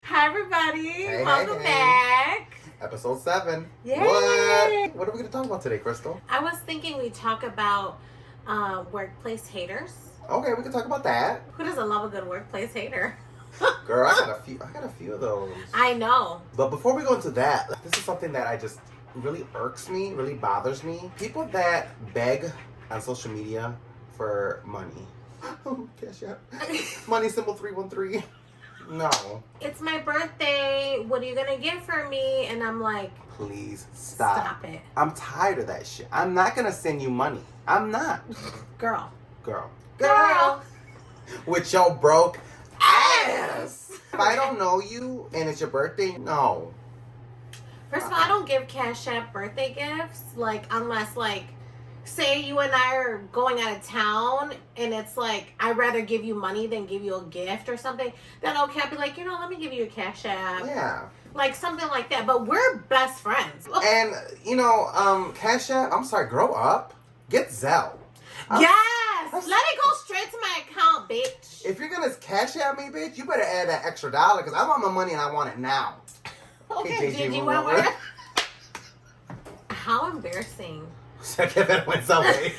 Hi, everybody. Hey, Welcome hey. back. Episode 7. Yay. What are we going to talk about today, Krystle? I was thinking we talk about workplace haters. Okay, we can talk about that. Who doesn't love a good workplace hater? Girl, I got a few of those. I know. But before we go into that, this is something that really irks me, really bothers me. People that beg on social media for money. Oh, cash out. Money symbol 313. No. It's my birthday. What are you going to get for me? And I'm like, Please stop. Stop it. I'm tired of that shit. I'm not going to send you money. I'm not. Girl. With your broke ass. If I don't know you and it's your birthday, no. First of all, I don't give Cash App birthday gifts. Unless, say you and I are going out of town and it's like, I'd rather give you money than give you a gift or something. Then, okay, I'd be like, let me give you a Cash App. Yeah. Like, something like that. But we're best friends. And, Cash App, I'm sorry, grow up. Get Zelle. Yes! Let it go straight to my account, bitch. If you're going to Cash App me, bitch, you better add that extra $1 because I want my money and I want it now. Okay, Gigi, what word? How embarrassing. Second that went somewhere.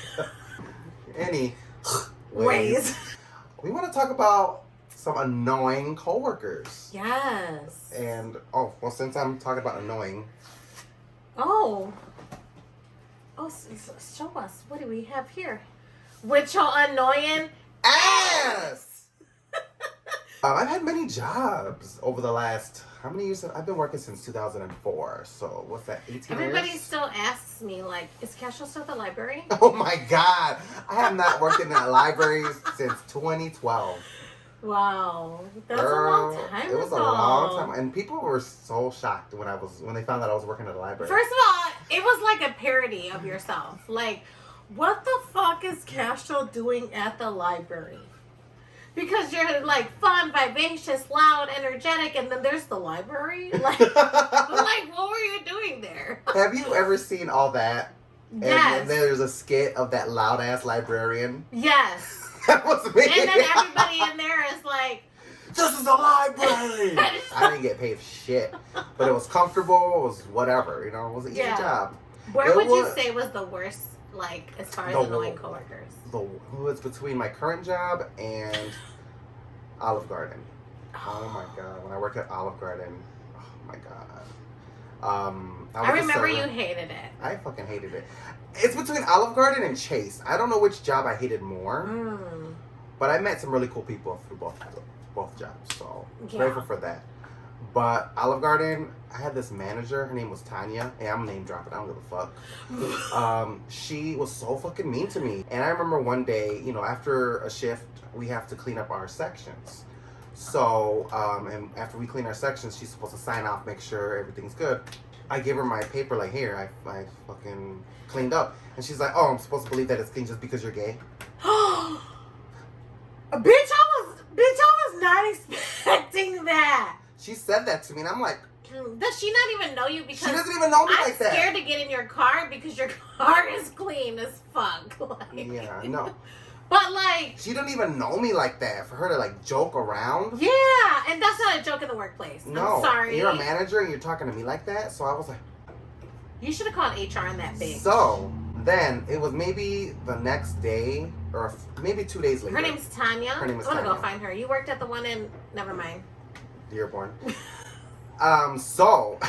Any Ways. We want to talk about some annoying coworkers. Yes. And, since I'm talking about annoying. Oh, show us. What do we have here? With your annoying ass! I've had many jobs over the last, how many years? I've been working since 2004. So what's that, 18 Everybody years? still asks me, is Cashel still at the library? Oh my God. I have not worked in that library since 2012. Wow. That's Girl, a long time It was ago. a long time. And people were so shocked when they found out I was working at a library. First of all, it was like a parody of yourself. What the fuck is Cashel doing at the library? Because you're fun, vivacious, loud, energetic, and then there's the library. What were you doing there? Have you ever seen All That? Yes. And then there's a skit of that loud ass librarian. Yes. That was me. And then everybody in there is like, this is a library. I didn't get paid shit, but it was comfortable. It was whatever, it was an easy job. Where would you say was the worst, as far as annoying coworkers? It was between my current job and Olive Garden. Oh my God! When I worked at Olive Garden, oh my God. I remember you hated it. I fucking hated it. It's between Olive Garden and Chase. I don't know which job I hated more, but I met some really cool people through both jobs, so grateful for that. But Olive Garden, I had this manager. Her name was Tanya. Hey, I'm name dropping. I don't give a fuck. She was so fucking mean to me. And I remember one day, after a shift, we have to clean up our sections. So, and after we clean our sections, she's supposed to sign off, make sure everything's good. I give her my paper, here, I fucking cleaned up. And she's like, oh, I'm supposed to believe that it's clean just because you're gay? Bitch, I was not expecting that. She said that to me, and I'm like, does she not even know you? Because she doesn't even know me like that. I'm scared to get in your car because your car is clean as fuck. Yeah, I know. But she don't even know me like that. For her to joke around. Yeah, and that's not a joke in the workplace. No, I'm sorry. You're a manager and you're talking to me like that. So I was like, you should have called HR on that bitch. So then it was maybe the next day or maybe 2 days later. Her name's Tanya. Her name is I'm Tanya. gonna go find her. You worked at the one in. Never mind. Dearborn. So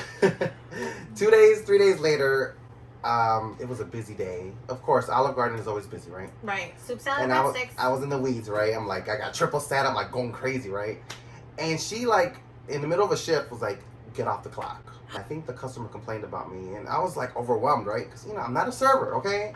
3 days later, it was a busy day. Of course, Olive Garden is always busy, right? Right. Soup salad, and breadsticks. I was in the weeds, right? I'm I got triple sat. I'm going crazy, right? And she in the middle of a shift was get off the clock. I think the customer complained about me, and I was overwhelmed, right? Because I'm not a server, okay?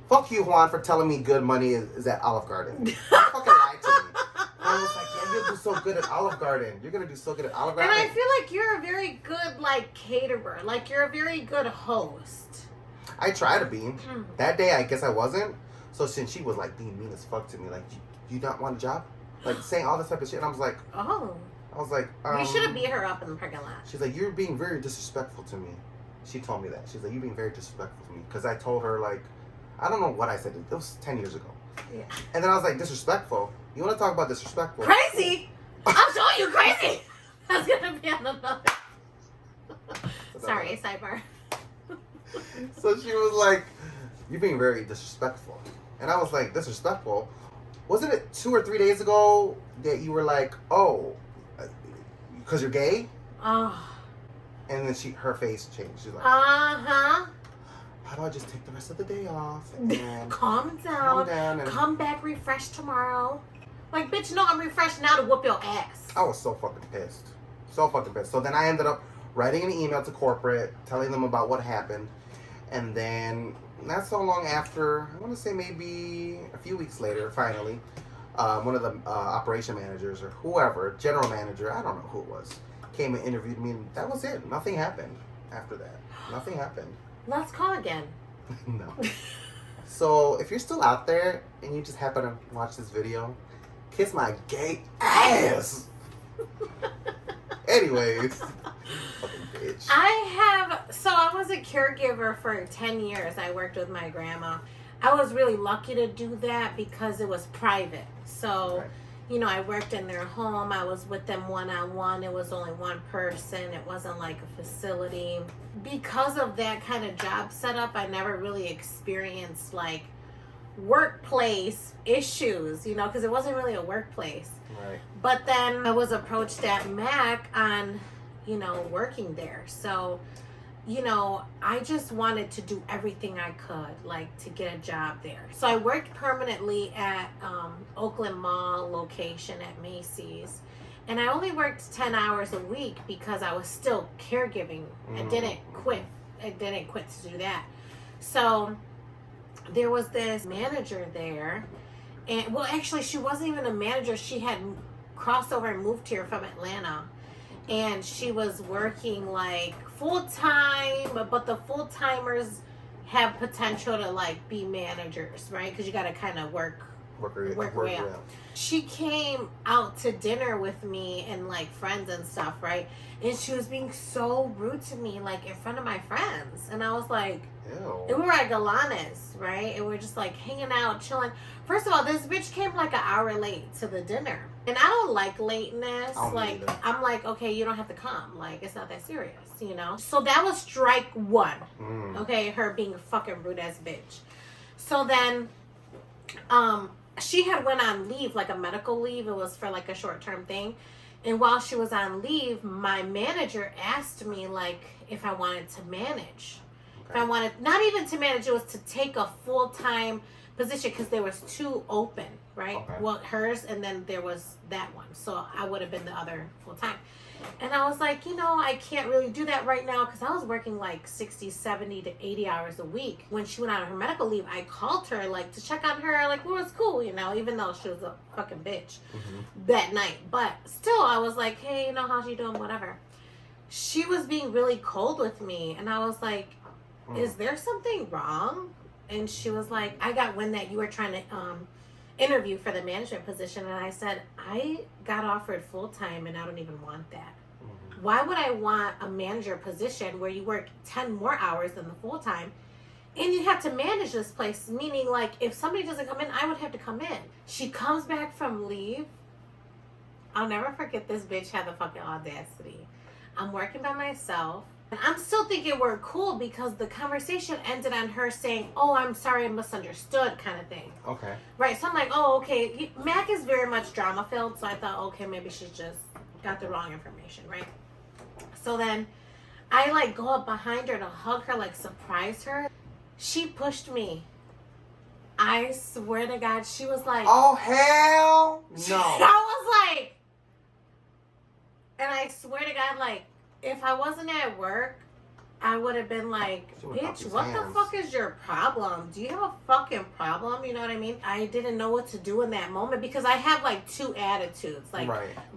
Fuck you, Juan, for telling me good money is at Olive Garden. You fucking lied to me. And I was like, yeah, you'll do so good at Olive Garden. You're gonna do so good at Olive Garden. And I feel like you're a very good caterer. You're a very good host. I try to be. That day, I guess I wasn't. So since she was being mean as fuck to me, you don't want a job? Saying all this type of shit. And I was like, oh. I was like, you should have beat her up in the parking lot. She's like, you're being very disrespectful to me. She told me that. She's like, you're being very disrespectful to me. Because I told her, I don't know what I said. It was 10 years ago. Yeah. And then I was like, disrespectful? You want to talk about disrespectful? Crazy? I'm showing you crazy. That's gonna be on another. Sorry, sidebar. So she was like, "You're being very disrespectful," and I was like, "Disrespectful? Wasn't it 2 or 3 days ago that you were like, oh, because you're gay?" Oh. And then her face changed. She's like, "Uh-huh. How do I just take the rest of the day off and calm down and come back refreshed tomorrow?" Like, bitch, no, I'm refreshed now to whoop your ass. I was so fucking pissed. So fucking pissed. So then I ended up writing an email to corporate, telling them about what happened. And then, not so long after, I want to say maybe a few weeks later, finally, one of the operation managers or whoever, general manager, I don't know who it was, came and interviewed me, and that was it. Nothing happened after that. Nothing happened. Let's call again. No. So, if you're still out there and you just happen to watch this video, kiss my gay ass. Anyways, fucking bitch. I was a caregiver for 10 years. I worked with my grandma. I was really lucky to do that because it was private. So, Right. you know, I worked in their home. I was with them one-on-one. It was only one person. It wasn't like a facility. Because of that kind of job setup, I never really experienced like workplace issues, you know, because it wasn't really a workplace. Right. But then I was approached at Mac on, you know, working there. So, you know, I just wanted to do everything I could, like, to get a job there. So I worked permanently at Oakland Mall location at Macy's. And I only worked 10 hours a week because I was still caregiving. I didn't quit. I didn't quit to do that. So there was this manager there. And, well, actually, she wasn't even a manager. She had crossed over and moved here from Atlanta. And she was working, like, full-time, but the full-timers have potential to, like, be managers, right? Because you got to kind of work way up. She came out to dinner with me and, like, friends and stuff, right? And she was being so rude to me, like, in front of my friends. And I was like, Ew. and we were at Galanes, right? And we were just, like, hanging out, chilling. First of all, this bitch came, like, an hour late to the dinner. And I don't like lateness. Like, I'm like, okay, you don't have to come. Like, it's not that serious, you know? So that was strike one. Okay, her being a fucking rude ass bitch. So then, she had went on leave, like a medical leave. It was for, like, a short-term thing. And while she was on leave, my manager asked me, like, if I wanted to manage. If I wanted, not even to manage, it was to take a full-time position because there was 2 open, right? Okay. Well, hers, and then there was that one. So I would have been the other full-time. And I was like, you know, I can't really do that right now because I was working like 60, 70 to 80 hours a week. When she went out on her medical leave, I called her, like, to check on her, like, well, it's cool, you know, even though she was a fucking bitch that night. But still, I was like, hey, you know, how's she doing, whatever. She was being really cold with me, and I was like, is there something wrong? And she was like, I got wind that you were trying to interview for the management position. And I said, I got offered full-time and I don't even want that. Why would I want a manager position where you work 10 more hours than the full-time and you have to manage this place? Meaning, like, if somebody doesn't come in, I would have to come in. She comes back from leave. I'll never forget this bitch had the fucking audacity. I'm working by myself. And I'm still thinking we're cool because the conversation ended on her saying, oh, I'm sorry, I misunderstood, kind of thing. Okay. Right, so I'm like, oh, okay. Mac is very much drama-filled, so I thought, okay, maybe she just got the wrong information, right? So then I, like, go up behind her to hug her, like, surprise her. She pushed me. I swear to God, she was like... Oh, hell no. I was like... And I swear to God, like, if I wasn't at work, I would have been like, bitch, what the fuck is your problem? Do you have a fucking problem? You know what I mean? I didn't know what to do in that moment because I have, like, 2 attitudes. Like,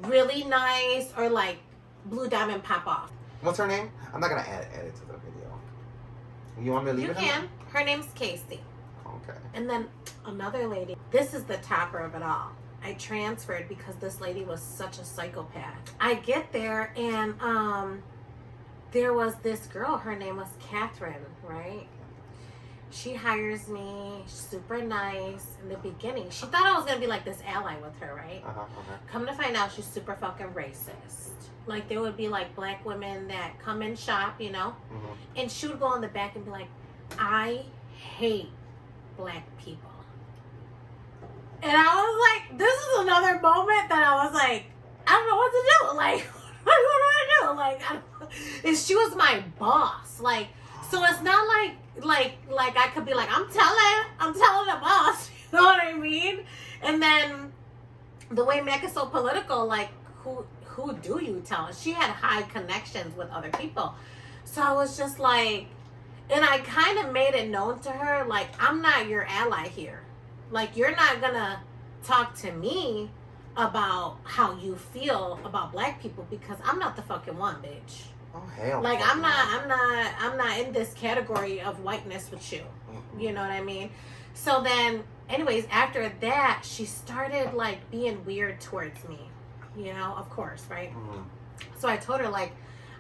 really nice or, like, blue diamond pop off. What's her name? I'm not going to add it to the video. You want me to leave it? You can. Her name's Casey. Okay. And then another lady. This is the topper of it all. I transferred because this lady was such a psychopath. I get there and there was this girl. Her name was Catherine, right? She hires me, super nice in the beginning. She thought I was gonna be like this ally with her, right? Come to find out, she's super fucking racist. Like, there would be like black women that come and shop, you know, and she would go in the back and be like, I hate black people. And I was like, this is another moment that I was like, I don't know what to do. Like, what do I do? Like, and she was my boss. Like, so it's not like I could be like, I'm telling the boss. You know what I mean? And then the way Mac is so political, like, who do you tell? She had high connections with other people. So I was just like, and I kind of made it known to her, like, I'm not your ally here. Like, you're not gonna talk to me about how you feel about black people because I'm not the fucking one, bitch. Oh hell. Like, I'm not in this category of whiteness with you. You know what I mean? So then, anyways, after that, she started like being weird towards me. You know, of course, right? So I told her, like,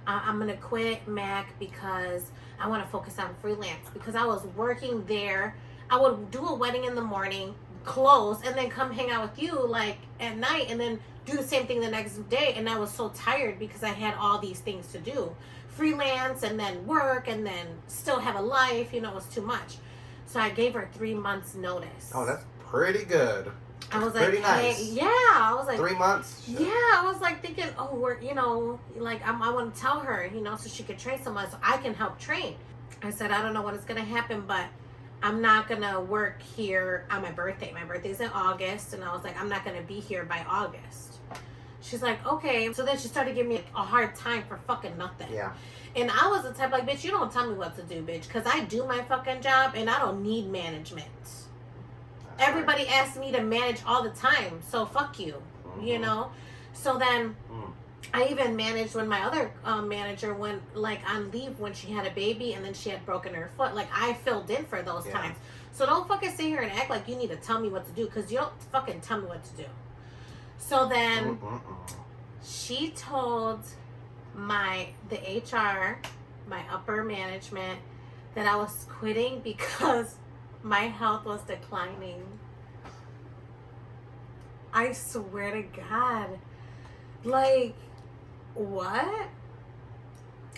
I'm gonna quit Mac because I want to focus on freelance, because I was working there. I would do a wedding in the morning, close, and then come hang out with you like at night, and then do the same thing the next day. And I was so tired because I had all these things to do, freelance and then work and then still have a life. You know, it was too much. So I gave her 3 months notice. Oh, that's pretty good. I was pretty like, nice. hey, yeah. I was like, 3 months. Yeah, I was like thinking, oh, we're, you know, like I want to tell her, you know, so she could train someone, so I can help train. I said, I don't know when it's gonna happen, but I'm not gonna work here on my birthday. My birthday's in August, and I was like, I'm not gonna be here by August. She's like, okay. So then she started giving me a hard time for fucking nothing. Yeah. And I was the type like, bitch, you don't tell me what to do, bitch, because I do my fucking job and I don't need management. Everybody asks me to manage all the time, so fuck you, you know? So then I even managed when my other manager went like on leave when she had a baby and then she had broken her foot. Like, I filled in for those times. So don't fucking sit here and act like you need to tell me what to do, because you don't fucking tell me what to do. So then she told the HR, my upper management, that I was quitting because my health was declining. I swear to God. Like, what?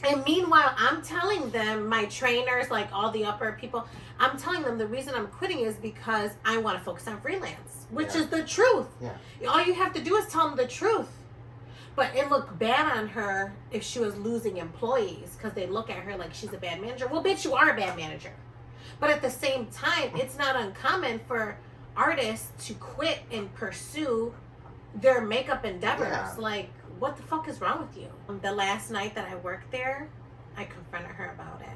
And meanwhile, I'm telling them, my trainers, like all the upper people, I'm telling them the reason I'm quitting is because I want to focus on freelance, which is the truth. Yeah. All you have to do is tell them the truth. But it looked bad on her if she was losing employees, because they look at her like she's a bad manager. Well, bitch, you are a bad manager. But at the same time, it's not uncommon for artists to quit and pursue their makeup endeavors. Yeah. Like, what the fuck is wrong with you? The last night that I worked there, I confronted her about it.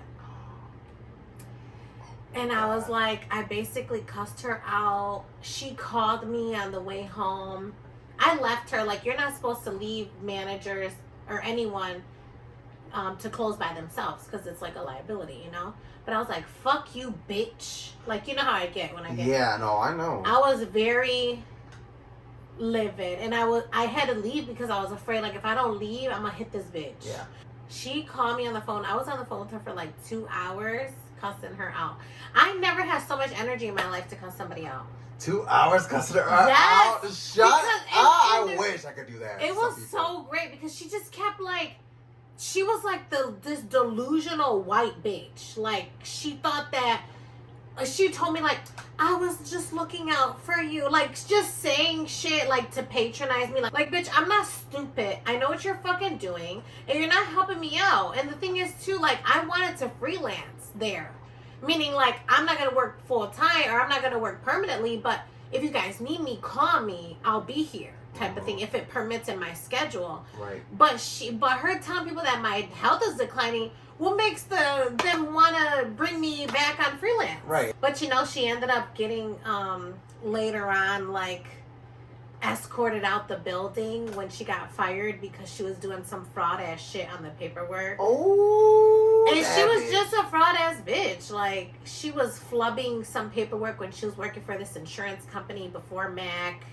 And I was like, I basically cussed her out. She called me on the way home. I left her, like, you're not supposed to leave managers or anyone to close by themselves, because it's like a liability, you know? But I was like, fuck you, bitch. Like, you know how I get when I get... Yeah, no, I know. I was very livid. And I had to leave because I was afraid, like, if I don't leave, I'm going to hit this bitch. Yeah. She called me on the phone. I was on the phone with her for like 2 hours, cussing her out. I never had so much energy in my life to cuss somebody out. 2 hours cussing her out? Shut up. I wish I could do that. It was so great because she just kept like... She was like this delusional white bitch. Like, she thought that... She told me, like, I was just looking out for you. Like, just saying shit, like, to patronize me. Like, bitch, I'm not stupid. I know what you're fucking doing. And you're not helping me out. And the thing is, too, like, I wanted to freelance there. Meaning, like, I'm not going to work full-time or I'm not going to work permanently. But if you guys need me, call me. I'll be here. Type of thing, if it permits in my schedule. Right. But her telling people that my health is declining, what makes them want to bring me back on freelance? Right. But you know, she ended up getting later on, like, escorted out the building when she got fired because she was doing some fraud ass shit on the paperwork. Oh. And she was just a fraud ass bitch. Like, she was flubbing some paperwork when she was working for this insurance company before Mac.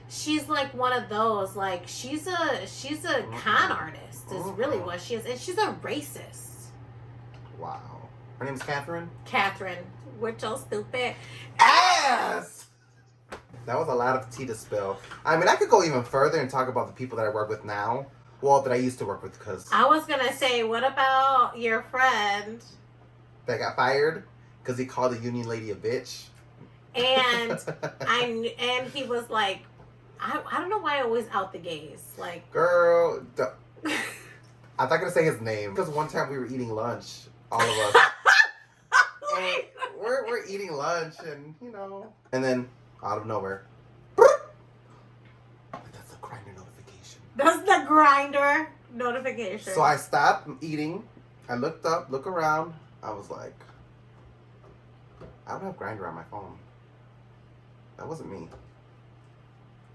She's like one of those, like, she's a con artist is really what she is, and she's a racist. Wow. Her name's Catherine? Catherine. We're so stupid. Ass! That was a lot of tea to spill. I mean, I could go even further and talk about the people that I work with now. Well, that I used to work with, because... I was going to say, what about your friend? That got fired because he called a union lady a bitch. And and he was like, I don't know why I always out the gays. Like... Girl, I'm not going to say his name. Because one time we were eating lunch, all of us. And we're eating lunch and, you know. And then, out of nowhere... That's a grinder notification. That's the grinder notification. So I stopped eating. I looked up, look around. I was like, I don't have Grindr on my phone. That wasn't me.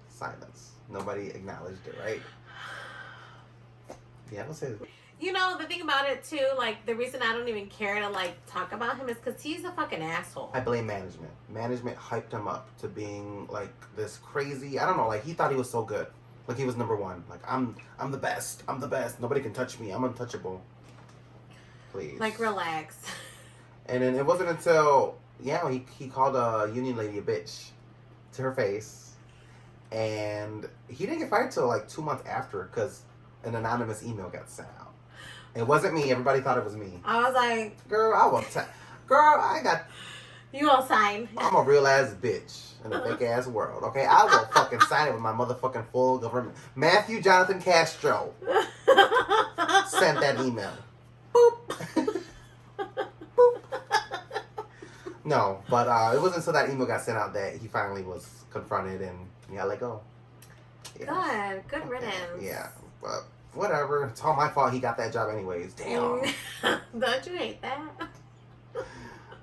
Silence. Nobody acknowledged it, right? Yeah, don't say it. You know, the thing about it, too, like, the reason I don't even care to, like, talk about him is because he's a fucking asshole. I blame management. Management hyped him up to being, like, this crazy... I don't know, like, he thought he was so good. Like, he was number one. Like, I'm the best. I'm the best. Nobody can touch me. I'm untouchable. Please. Like, relax. And then it wasn't until, he called a union lady a bitch to her face. And he didn't get fired till, like, 2 months after because an anonymous email got sent out. It wasn't me. Everybody thought it was me. I was like... Girl, You gonna sign. I'm a real ass bitch in a fake ass world, okay? I will fucking sign it with my motherfucking full government. Matthew Jonathan Castro sent that email. Boop. Boop. No, but it wasn't until that email got sent out that he finally was confronted and he got let go. Yeah. Good riddance. Yeah, but whatever. It's all my fault he got that job anyways. Damn. Don't you hate that?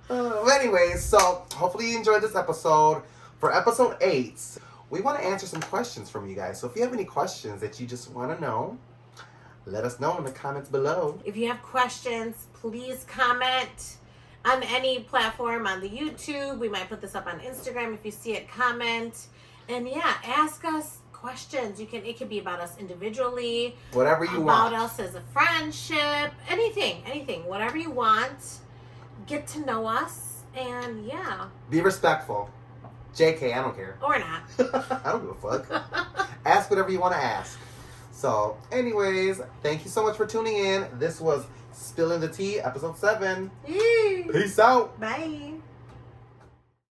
Anyways, so hopefully you enjoyed this episode. For episode 8, we want to answer some questions from you guys. So if you have any questions that you just want to know, let us know in the comments below. If you have questions, please comment on any platform, on the YouTube. We might put this up on Instagram. If you see it, comment. And yeah, ask us questions. It could be about us individually. Whatever you want. About us as a friendship. Anything. Whatever you want. Get to know us. And yeah. Be respectful. JK, I don't care. Or not. I don't give a fuck. Ask whatever you want to ask. So, anyways, thank you so much for tuning in. This was Spillin the Tea, episode 7. Yay. Peace out. Bye.